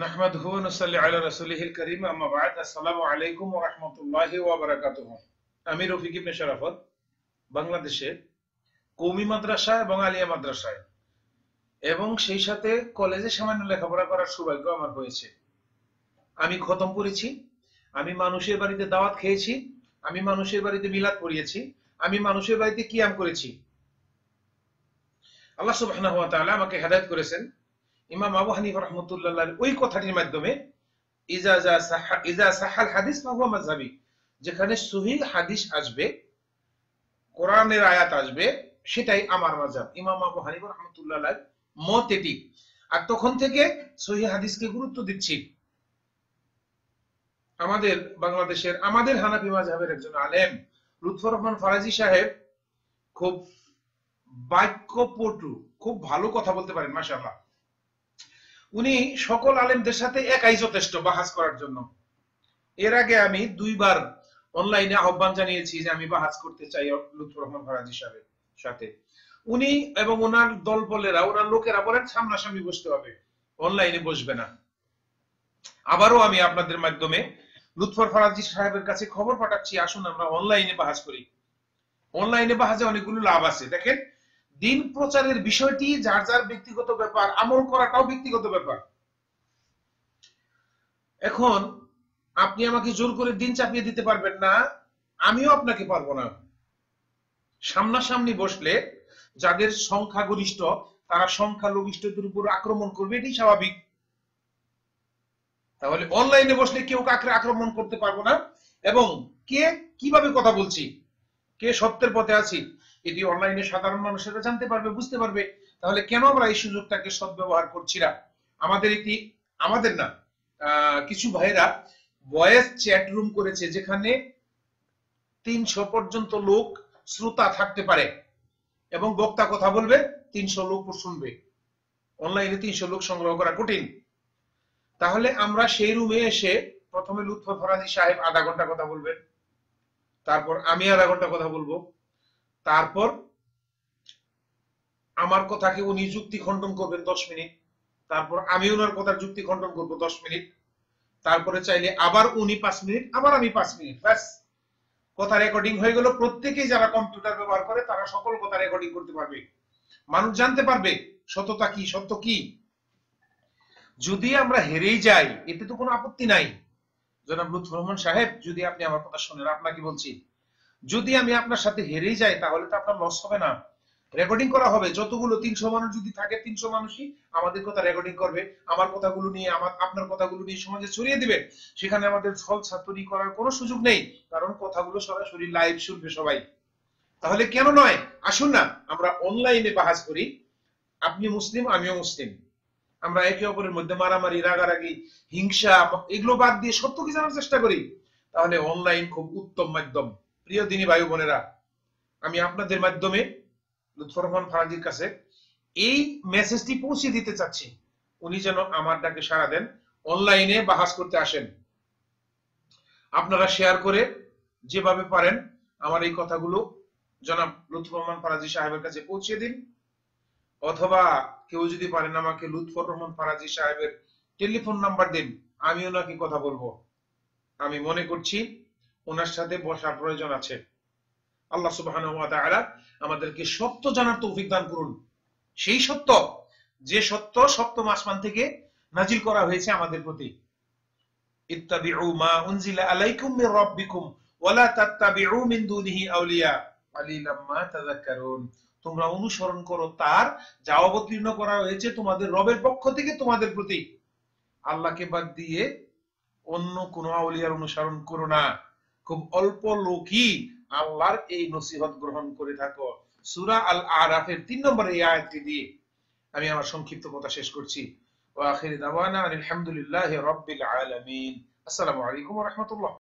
নাহমাদুহু ওয়া নুসাল্লি আলা রাসূলিহিল কারীম আম্মা বা'দ আসসালামু আলাইকুম ওয়া রাহমাতুল্লাহি ওয়া বারাকাতুহু। আমি রফিক ইবনে শরাফত বাংলাদেশে কওমি মাদ্রাসা এবং আলিয়া মাদ্রাসায় এবং সেই সাথে কলেজে সামান্য লেখাপড়া করার সৌভাগ্য আমার হয়েছে। আমি খতম পড়েছি, আমি মানুষের বাড়িতে দাওয়াত খেয়েছি, আমি মানুষের বাড়িতে মিলাদ পড়িয়েছি, আমি মানুষের বাড়িতে কিয়াম করেছি। আল্লাহ সুবহানাহু ওয়া তাআলা আমাকে হেদায়েত করেছেন ইমাম আবু হানিফা রাহমাতুল্লাহর ওই কথাটির মাধ্যমে, ইজা সাহাল হাদিস ফাহুয়া মাযহাবি, যেখানে সহিহ হাদিস আসবে, কোরআনের আয়াত আসবে, সেটাই আমার মাযহাব। ইমাম আবু হানিফা রাহমাতুল্লাহর মত এটি। আর তখন থেকে সহিহ হাদিসকে গুরুত্ব দিচ্ছি। আমাদের বাংলাদেশের আমাদের হানাফি মাযহাবের একজন আলেম লুৎফর রহমান ফরাজি সাহেব খুব বাক্যপটু, খুব ভালো কথা বলতে পারেন মাশাআল্লাহ। উনি সকল আলেমদের সাথে একাই যথেষ্ট বাহাস করার জন্য। এর আগে আমি দুইবার অনলাইনে আহ্বান জানিয়েছি যে আমি বাহাস করতে চাই লুৎফর রহমান ফরাজি সাহেবের সাথে। উনি এবং ওনার দল বলেরা, ওনার লোকেরা বলেন সামনাসামনি বসতে হবে, অনলাইনে বসবে না। আবারও আমি আপনাদের মাধ্যমে লুৎফর ফরাজি সাহেবের কাছে খবর পাঠাচ্ছি, আসুন আমরা অনলাইনে বাহাস করি। অনলাইনে বাহাসে অনেকগুলো লাভ আছে। দেখেন, দিন প্রচারের বিষয়টি যার যার ব্যক্তিগত ব্যাপার, আমল করাটাও ব্যক্তিগত ব্যাপার। এখন আপনি আমাকে জোর করে দিন চাপিয়ে দিতে পারবেন না, আমিও আপনাকে পারবো না। সামনাসামনি বসলে যাদের সংখ্যাগরিষ্ঠ তারা সংখ্যালঘিষ্ঠদের উপর আক্রমণ করবে, এটি স্বাভাবিক। তাহলে অনলাইনে বসলে কেউ কাকে আক্রমণ করতে পারবো না, এবং কে কিভাবে কথা বলছি, কে সত্যের পথে আছি, এটি অনলাইনে সাধারণ মানুষেরা জানতে পারবে, বুঝতে পারবে। তাহলে কেন আমরা এই সুযোগটাকে সদ্ব্যবহার করছি না? আমাদের না, কিছু ভাইরা ভয়েস চ্যাট রুম করেছে, যেখানে 300 পর্যন্ত লোক শ্রোতা থাকতে পারে এবং বক্তা কথা বলবে, 300 লোক শুনবে। অনলাইনে 300 লোক সংগ্রহ করা কঠিন। তাহলে আমরা সেই রুমে এসে প্রথমে লুৎফর ফরাজি সাহেব আধা ঘন্টা কথা বলবেন, তারপর আমি আধা ঘন্টা কথা বলবো, তারপর আমার কথাকে উনি যুক্তি খণ্ডন করবেন 10 মিনিট, তারপর আমি ওনার কথার যুক্তি খণ্ডন করবো 10 মিনিট, তারপরে চাইলে আবার উনি 5 মিনিট, আবার আমি 5 মিনিট, ব্যাস কথা রেকর্ডিং হয়ে গেল। প্রত্যেকেই যারা কম্পিউটার ব্যবহার করে তারা সকল কথা রেকর্ডিং করতে পারবে, মানুষ জানতে পারবে সত্যতা কি, সত্য কি। যদি আমরা হেরেই যাই এতে তো কোনো আপত্তি নাই। জনাব লুৎফর রহমান সাহেব, যদি আপনি আমার কথা শুনেন, আপনাকে বলছি, যদি আমি আপনার সাথে হেরেই যাই তাহলে তো আপনার লস হবে না। রেকর্ডিং করা হবে, যতগুলো 300 মানুষ যদি থাকে 300 মানুষই আমাদের কথা রেকর্ডিং করবে, আমার কথাগুলো নিয়ে আপনার কথাগুলো নিয়ে সমাজে ছড়িয়ে দিবে। সেখানে আমাদের ফল ছাত্রী করার কোনো সুযোগ নেই, কারণ কথাগুলো সরাসরি লাইভ শুনবে সবাই। তাহলে কেন নয়, আসুন না আমরা অনলাইনে বাহাস করি। আপনি মুসলিম, আমিও মুসলিম, আমরা একে অপরের মধ্যে মারামারি, রাগারাগি, হিংসা, এগুলো বাদ দিয়ে সত্য কি জানার চেষ্টা করি। তাহলে অনলাইন খুব উত্তম মাধ্যম। প্রিয় দিনী ভাই বোনেরা, আমি আপনাদের মাধ্যমে লুৎফর রহমান ফরাজির কাছে এই মেসেজটি পৌঁছে দিতে চাচ্ছি, উনি যেন আমার ডাকে সাড়া দেন, অনলাইনে বাহাস করতে আসেন। আপনারা শেয়ার করে যেভাবে পারেন আমার এই কথাগুলো জনাব লুৎফর রহমান ফরাজি সাহেবের কাছে পৌঁছে দিন, অথবা কেউ যদি পারেন আমাকে লুৎফর রহমান ফরাজি সাহেবের টেলিফোন নাম্বার দিন, আমি ওনাকে কথা বলবো। আমি মনে করছি ওনার সাথে বসার প্রয়োজন আছে। আল্লাহ সুবহানাহু ওয়া তাআলা আমাদেরকে সত্য জানার তৌফিক দান করুন, সেই সত্য যে সত্য সপ্তম আসমান থেকে নাজিল করা হয়েছে আমাদের প্রতি। ইত্তাবিউ মা উনজিলা আলাইকুম মির রাব্বিকুম ওয়া লা তাত্তাবিউ মিন দুনিহি আউলিয়া কালিলাম মা তাযাক্কারুন। তোমরা অনুসরণ করো তার যা অবতীর্ণ করা হয়েছে তোমাদের রবের পক্ষ থেকে তোমাদের প্রতি, আল্লাহকে বাদ দিয়ে অন্য কোন আউলিয়ার অনুসরণ করো না। খুব অল্প লোকই আল্লাহর এই নসিহত গ্রহণ করে থাকো। সূরা আল আরাফের 3 নম্বর এই আয়াতটি দিয়ে আমি আমার সংক্ষিপ্ত কথা শেষ করছি। ওয়া আখিরু দাওয়ানা আলহামদুলিল্লাহি রাব্বিল আলামিন। আসসালামু আলাইকুম ওয়া রাহমাতুল্লাহ।